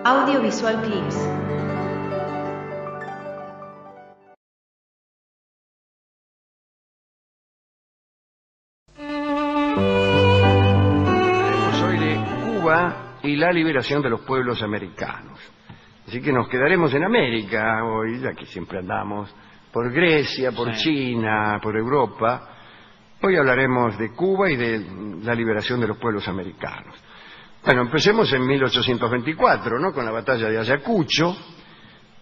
Audiovisual Clips. Hablaremos hoy de Cuba y la liberación de los pueblos americanos. Así que nos quedaremos en América hoy, ya que siempre andamos por Grecia, por China, por Europa. Hoy hablaremos de Cuba y de la liberación de los pueblos americanos. Bueno, empecemos en 1824, ¿no? Con la batalla de Ayacucho.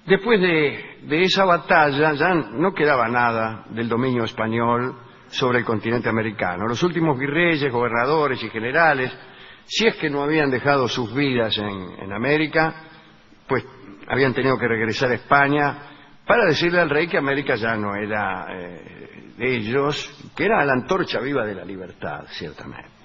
Después de esa batalla ya no quedaba nada del dominio español sobre el continente americano. Los últimos virreyes, gobernadores y generales, si es que no habían dejado sus vidas en América, pues habían tenido que regresar a España para decirle al rey que América ya no era de ellos, que era la antorcha viva de la libertad, ciertamente.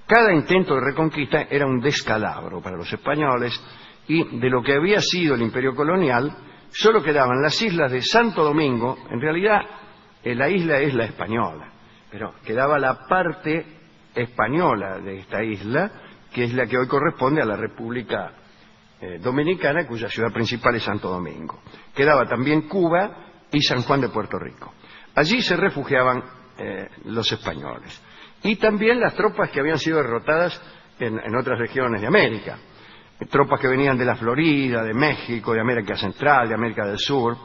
Cada intento de reconquista era un descalabro para los españoles y de lo que había sido el imperio colonial solo quedaban las islas de Santo Domingo. En realidad la isla es la española, pero quedaba la parte española de esta isla, que es la que hoy corresponde a la República Dominicana, cuya ciudad principal es Santo Domingo. Quedaba también Cuba y San Juan de Puerto Rico. Allí se refugiaban los españoles y también las tropas que habían sido derrotadas en otras regiones de América, tropas que venían de la Florida, de México, de América Central, de América del Sur,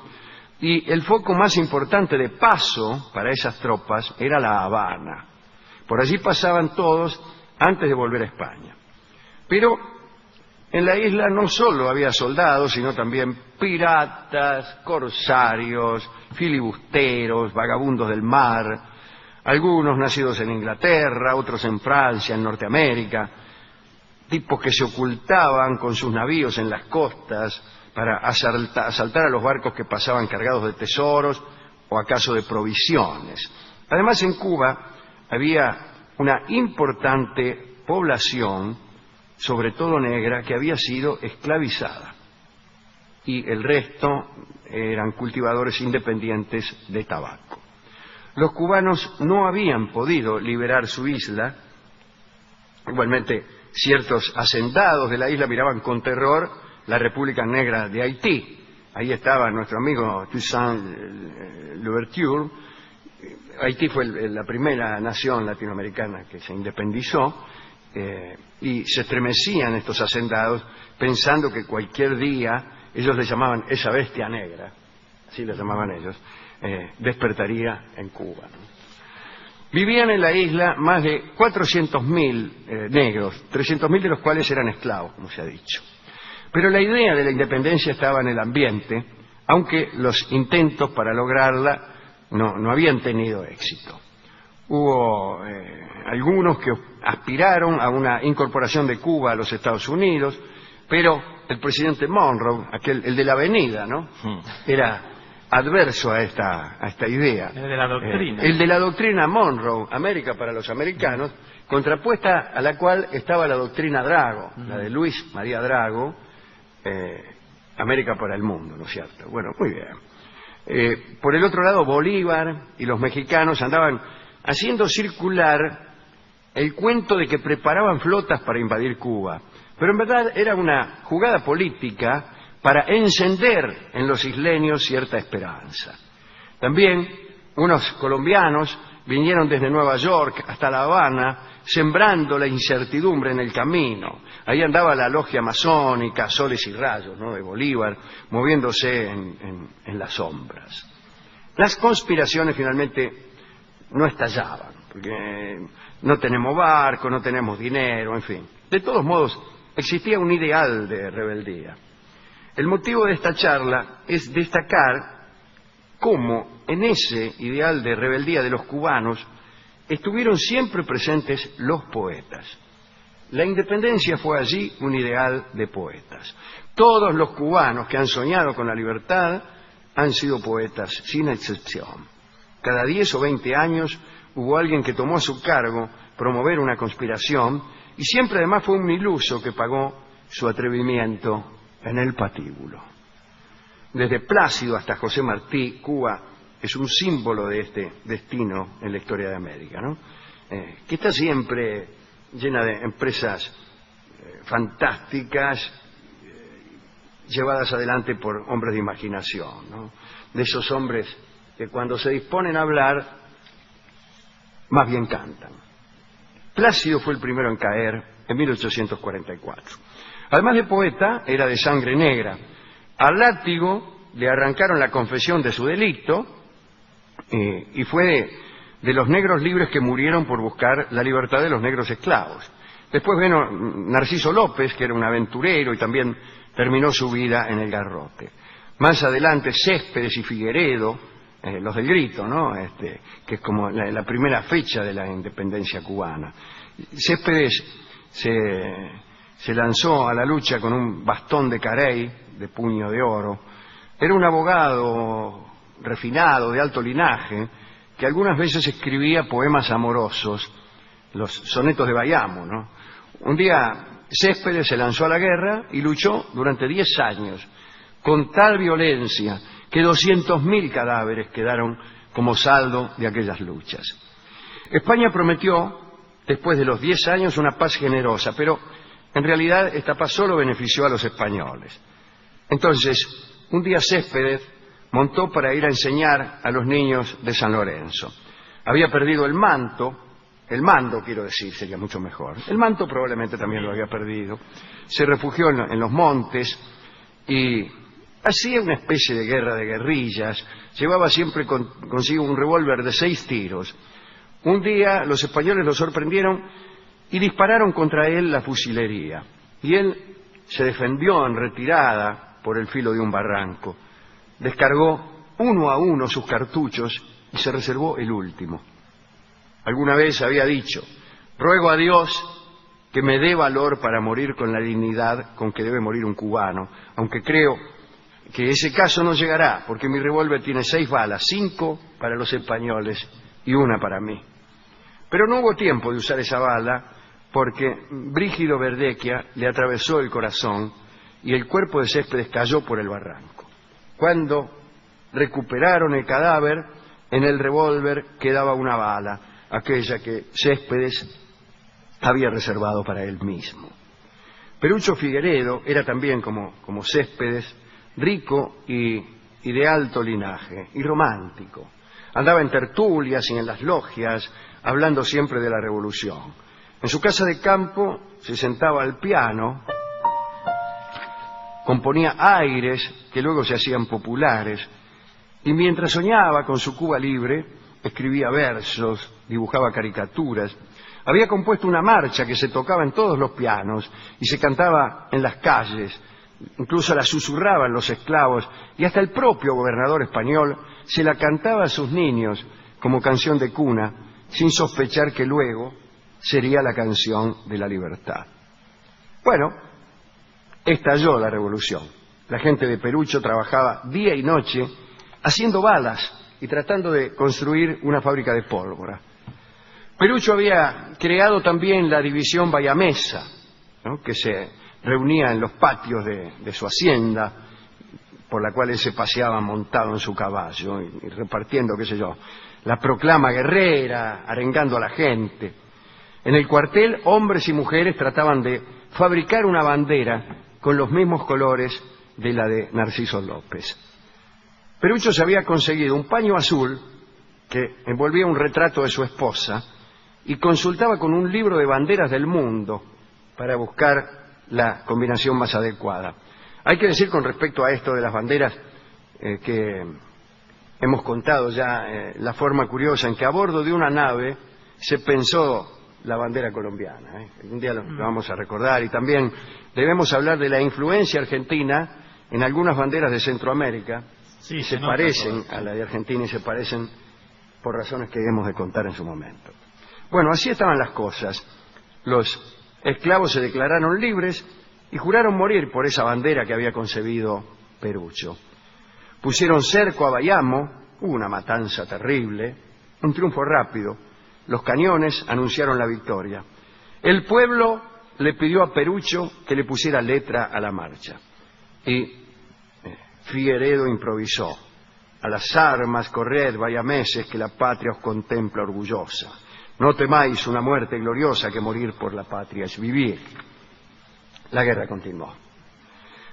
y el foco más importante de paso para esas tropas era La Habana. Por allí pasaban todos antes de volver a España. Pero en la isla no solo había soldados, sino también piratas, corsarios, filibusteros, vagabundos del mar, algunos nacidos en Inglaterra, otros en Francia, en Norteamérica, tipos que se ocultaban con sus navíos en las costas para asaltar a los barcos que pasaban cargados de tesoros o acaso de provisiones. Además, en Cuba había una importante población, sobre todo negra, que había sido esclavizada, y el resto eran cultivadores independientes de tabaco. Los cubanos no habían podido liberar su isla. Igualmente, ciertos hacendados de la isla miraban con terror la República Negra de Haití. Ahí estaba nuestro amigo Toussaint Louverture. Haití fue la primera nación latinoamericana que se independizó, y se estremecían estos hacendados pensando que cualquier día, ellos le llamaban esa bestia negra, así la llamaban ellos, despertaría en Cuba, ¿no? Vivían en la isla más de 400.000 negros, 300.000 de los cuales eran esclavos, como se ha dicho. Pero la idea de la independencia estaba en el ambiente, aunque los intentos para lograrla no habían tenido éxito. Hubo algunos que aspiraron a una incorporación de Cuba a los Estados Unidos, pero el presidente Monroe, el de la avenida, ¿no? Era adverso a esta idea. El de la doctrina. El de la doctrina Monroe, América para los americanos, contrapuesta a la cual estaba la doctrina Drago, la de Luis María Drago, América para el mundo, ¿no es cierto? Bueno, muy bien. Por el otro lado, Bolívar y los mexicanos andaban haciendo circular el cuento de que preparaban flotas para invadir Cuba, pero en verdad era una jugada política para encender en los isleños cierta esperanza. También unos colombianos vinieron desde Nueva York hasta La Habana, sembrando la incertidumbre en el camino. Ahí andaba la logia masónica, Soles y Rayos, ¿no?, de Bolívar, moviéndose en las sombras. Las conspiraciones finalmente no estallaban, porque no tenemos barco, no tenemos dinero, en fin. De todos modos, existía un ideal de rebeldía. El motivo de esta charla es destacar cómo en ese ideal de rebeldía de los cubanos estuvieron siempre presentes los poetas. La independencia fue allí un ideal de poetas. Todos los cubanos que han soñado con la libertad han sido poetas, sin excepción. Cada 10 o 20 años hubo alguien que tomó a su cargo promover una conspiración, y siempre además fue un iluso que pagó su atrevimiento en el patíbulo. Desde Plácido hasta José Martí, Cuba es un símbolo de este destino en la historia de América, ¿no? Que está siempre llena de empresas fantásticas llevadas adelante por hombres de imaginación, ¿no? De esos hombres que cuando se disponen a hablar, más bien cantan. Plácido fue el primero en caer en 1844. Además de poeta, era de sangre negra. Al látigo le arrancaron la confesión de su delito y fue de los negros libres que murieron por buscar la libertad de los negros esclavos. Después vino Narciso López, que era un aventurero y también terminó su vida en el garrote. Más adelante Céspedes y Figueredo, los del Grito, ¿no? Que es como la primera fecha de la independencia cubana. Céspedes se lanzó a la lucha con un bastón de carey, de puño de oro. Era un abogado refinado, de alto linaje, que algunas veces escribía poemas amorosos, los sonetos de Bayamo, ¿no? Un día Céspedes se lanzó a la guerra y luchó durante 10 años, con tal violencia que 200.000 cadáveres quedaron como saldo de aquellas luchas. España prometió, después de los 10 años, una paz generosa, pero en realidad esta paz solo benefició a los españoles. Entonces, un día Céspedes montó para ir a enseñar a los niños de San Lorenzo. Había perdido el mando, quiero decir, sería mucho mejor. El manto probablemente también lo había perdido. Se refugió en los montes y hacía una especie de guerra de guerrillas. Llevaba siempre consigo un revólver de 6 tiros. Un día los españoles lo sorprendieron y dispararon contra él la fusilería. Y él se defendió en retirada por el filo de un barranco. Descargó uno a uno sus cartuchos y se reservó el último. Alguna vez había dicho: ruego a Dios que me dé valor para morir con la dignidad con que debe morir un cubano, aunque creo que ese caso no llegará, porque mi revólver tiene 6 balas, 5 para los españoles y 1 para mí. Pero no hubo tiempo de usar esa bala, porque Brígido Verdequia le atravesó el corazón y el cuerpo de Céspedes cayó por el barranco. Cuando recuperaron el cadáver, en el revólver quedaba una bala, aquella que Céspedes había reservado para él mismo. Perucho Figueredo era también, como Céspedes, rico y de alto linaje, y romántico. Andaba en tertulias y en las logias, hablando siempre de la revolución. En su casa de campo se sentaba al piano, componía aires que luego se hacían populares, y mientras soñaba con su Cuba libre, escribía versos, dibujaba caricaturas. Había compuesto una marcha que se tocaba en todos los pianos y se cantaba en las calles, incluso la susurraban los esclavos, y hasta el propio gobernador español se la cantaba a sus niños como canción de cuna, sin sospechar que luego sería la canción de la libertad. Bueno, estalló la revolución. La gente de Perucho trabajaba día y noche haciendo balas y tratando de construir una fábrica de pólvora. Perucho había creado también la división bayamesa, ¿no?, que se reunía en los patios de su hacienda, por la cual él se paseaba montado en su caballo y repartiendo, qué sé yo, la proclama guerrera, arengando a la gente. En el cuartel, hombres y mujeres trataban de fabricar una bandera con los mismos colores de la de Narciso López. Perucho se había conseguido un paño azul que envolvía un retrato de su esposa y consultaba con un libro de banderas del mundo para buscar la combinación más adecuada. Hay que decir con respecto a esto de las banderas que hemos contado ya la forma curiosa en que a bordo de una nave se pensó la bandera colombiana. Un día lo vamos a recordar, y también debemos hablar de la influencia argentina en algunas banderas de Centroamérica. Sí, se parecen a la de Argentina y se parecen por razones que hemos de contar en su momento. Bueno, así estaban las cosas. Los esclavos se declararon libres y juraron morir por esa bandera que había concebido Perucho. Pusieron cerco a Bayamo, hubo una matanza terrible, un triunfo rápido. Los cañones anunciaron la victoria. El pueblo le pidió a Perucho que le pusiera letra a la marcha. Y Figueredo improvisó: a las armas corred, bayameses, que la patria os contempla orgullosa. No temáis una muerte gloriosa, que morir por la patria es vivir. La guerra continuó.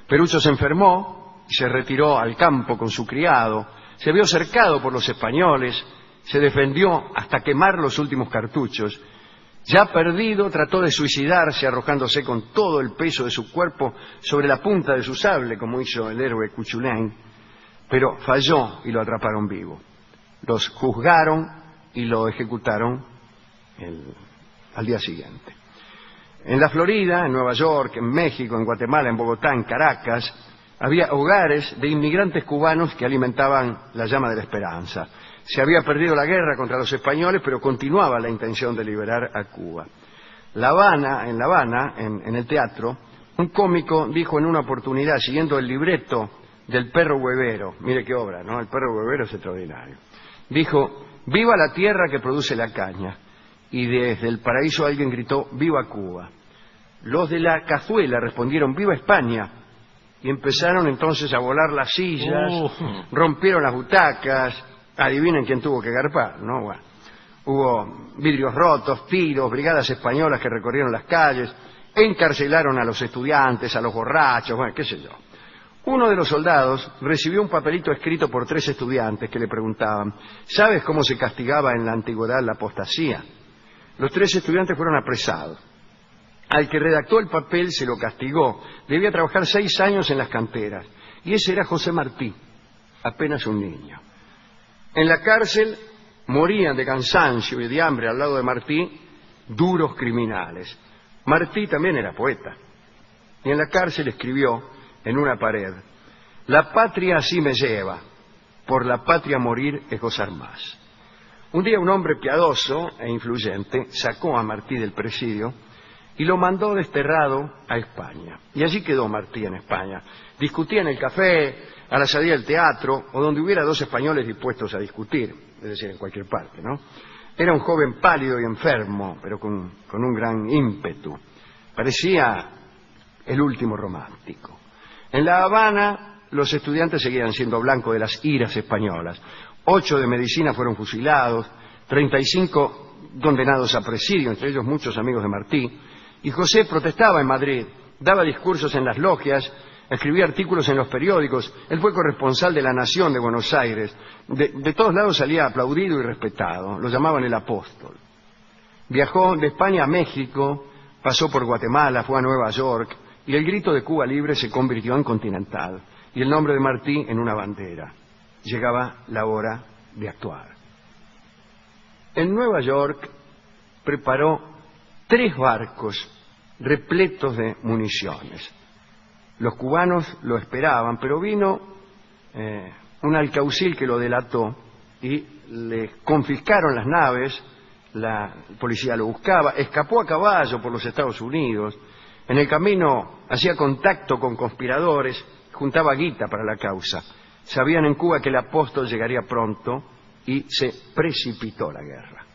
Perucho se enfermó y se retiró al campo con su criado. Se vio cercado por los españoles, se defendió hasta quemar los últimos cartuchos. Ya perdido, trató de suicidarse arrojándose con todo el peso de su cuerpo sobre la punta de su sable, como hizo el héroe Cuchulain, pero falló y lo atraparon vivo. Los juzgaron y lo ejecutaron al día siguiente. En la Florida, en Nueva York, en México, en Guatemala, en Bogotá, en Caracas, había hogares de inmigrantes cubanos que alimentaban la llama de la esperanza. Se había perdido la guerra contra los españoles, pero continuaba la intención de liberar a Cuba. En La Habana, en el teatro, un cómico dijo en una oportunidad, siguiendo el libreto del Perro Huevero, mire qué obra, ¿no? El Perro Huevero es extraordinario. Dijo: viva la tierra que produce la caña. Y desde el paraíso alguien gritó: viva Cuba. Los de la cazuela respondieron: viva España. Y empezaron entonces a volar las sillas, rompieron las butacas. Adivinen quién tuvo que garpar, ¿no? Bueno, hubo vidrios rotos, tiros, brigadas españolas que recorrieron las calles, encarcelaron a los estudiantes, a los borrachos, bueno, qué sé yo. Uno de los soldados recibió un papelito escrito por 3 estudiantes que le preguntaban: ¿sabes cómo se castigaba en la antigüedad la apostasía? Los 3 estudiantes fueron apresados. Al que redactó el papel se lo castigó. Debía trabajar 6 años en las canteras. Y ese era José Martí, apenas un niño. En la cárcel morían de cansancio y de hambre al lado de Martí duros criminales. Martí también era poeta. Y en la cárcel escribió en una pared: la patria así me lleva, por la patria morir es gozar más. Un día un hombre piadoso e influyente sacó a Martí del presidio y lo mandó desterrado a España. Y allí quedó Martí en España. Discutía en el café, a la salida del teatro, o donde hubiera 2 españoles dispuestos a discutir, es decir, en cualquier parte, ¿no? Era un joven pálido y enfermo, pero con un gran ímpetu. Parecía el último romántico. En La Habana, los estudiantes seguían siendo blanco de las iras españolas. 8 de medicina fueron fusilados, 35 condenados a presidio, entre ellos muchos amigos de Martí. Y José protestaba en Madrid, daba discursos en las logias, escribía artículos en los periódicos. Él fue corresponsal de La Nación de Buenos Aires. De todos lados salía aplaudido y respetado. Lo llamaban el apóstol. Viajó de España a México, pasó por Guatemala, fue a Nueva York, y el grito de Cuba Libre se convirtió en continental, y el nombre de Martí en una bandera. Llegaba la hora de actuar. En Nueva York preparó 3 barcos repletos de municiones. Los cubanos lo esperaban, pero vino un alguacil que lo delató y le confiscaron las naves. La policía lo buscaba, escapó a caballo por los Estados Unidos. En el camino hacía contacto con conspiradores, juntaba guita para la causa. Sabían en Cuba que el apóstol llegaría pronto y se precipitó la guerra.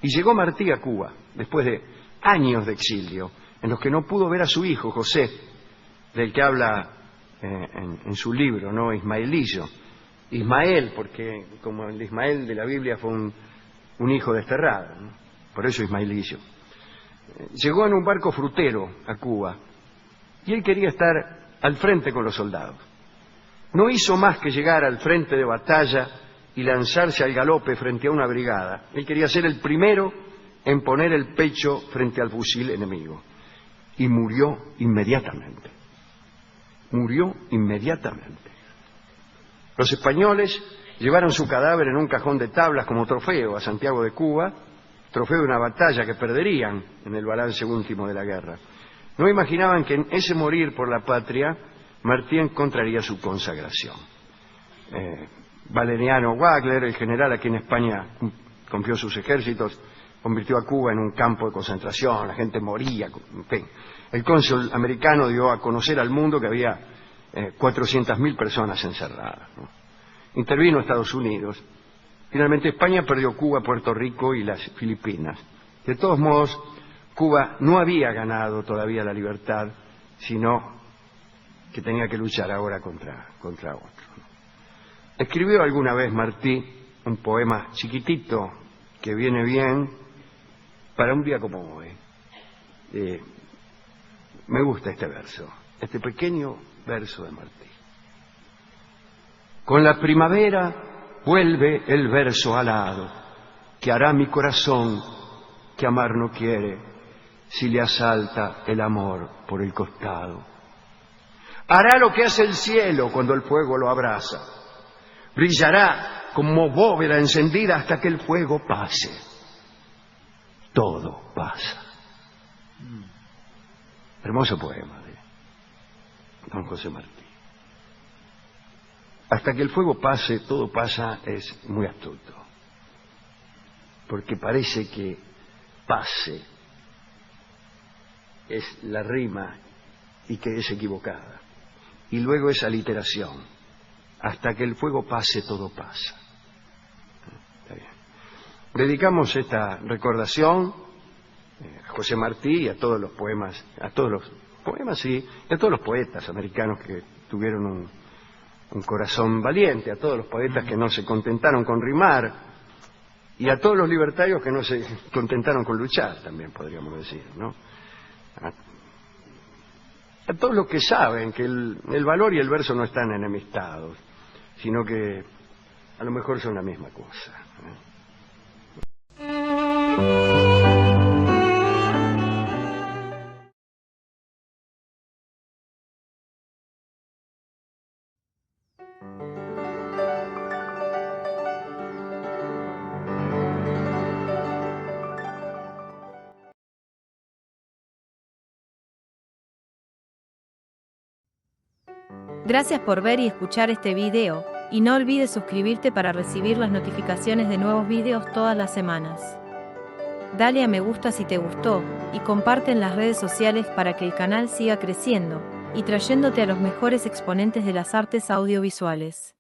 Y llegó Martí a Cuba, después de años de exilio, en los que no pudo ver a su hijo, José, del que habla en su libro, ¿no? Ismaelillo. Ismael, porque como el Ismael de la Biblia fue un hijo desterrado, ¿no? Por eso Ismaelillo. Llegó en un barco frutero a Cuba y él quería estar al frente con los soldados. No hizo más que llegar al frente de batalla y lanzarse al galope frente a una brigada. Él quería ser el primero en poner el pecho frente al fusil enemigo. Y murió inmediatamente. Murió inmediatamente. Los españoles llevaron su cadáver en un cajón de tablas como trofeo a Santiago de Cuba, trofeo de una batalla que perderían en el balance último de la guerra. No imaginaban que en ese morir por la patria Martí encontraría su consagración. Valeriano Wagner, el general a quien España confió sus ejércitos, convirtió a Cuba en un campo de concentración, la gente moría, en fin. El cónsul americano dio a conocer al mundo que había 400.000 personas encerradas, ¿no? Intervino Estados Unidos. Finalmente España perdió Cuba, Puerto Rico y las Filipinas. De todos modos, Cuba no había ganado todavía la libertad, sino que tenía que luchar ahora contra otro. Escribió alguna vez Martí un poema chiquitito que viene bien para un día como hoy. Me gusta este verso. este pequeño verso de Martí. Con la primavera vuelve el verso alado, que hará mi corazón que amar no quiere, si le asalta el amor por el costado. Hará lo que hace el cielo cuando el fuego lo abraza. Brillará como bóveda encendida hasta que el fuego pase. Todo pasa. Hermoso poema de don José Martí. Hasta que el fuego pase, todo pasa, es muy astuto. Porque parece que pase es la rima y que es equivocada. Y luego esa literación. Hasta que el fuego pase, todo pasa. Está bien. Dedicamos esta recordación a José Martí y a todos los poemas, sí, y a todos los poetas americanos que tuvieron un corazón valiente, a todos los poetas que no se contentaron con rimar y a todos los libertarios que no se contentaron con luchar, también podríamos decir, ¿no? A todos los que saben que el valor y el verso no están enemistados, sino que a lo mejor son la misma cosa. Gracias por ver y escuchar este video, y no olvides suscribirte para recibir las notificaciones de nuevos videos todas las semanas. Dale a me gusta si te gustó, y comparte en las redes sociales para que el canal siga creciendo, y trayéndote a los mejores exponentes de las artes audiovisuales.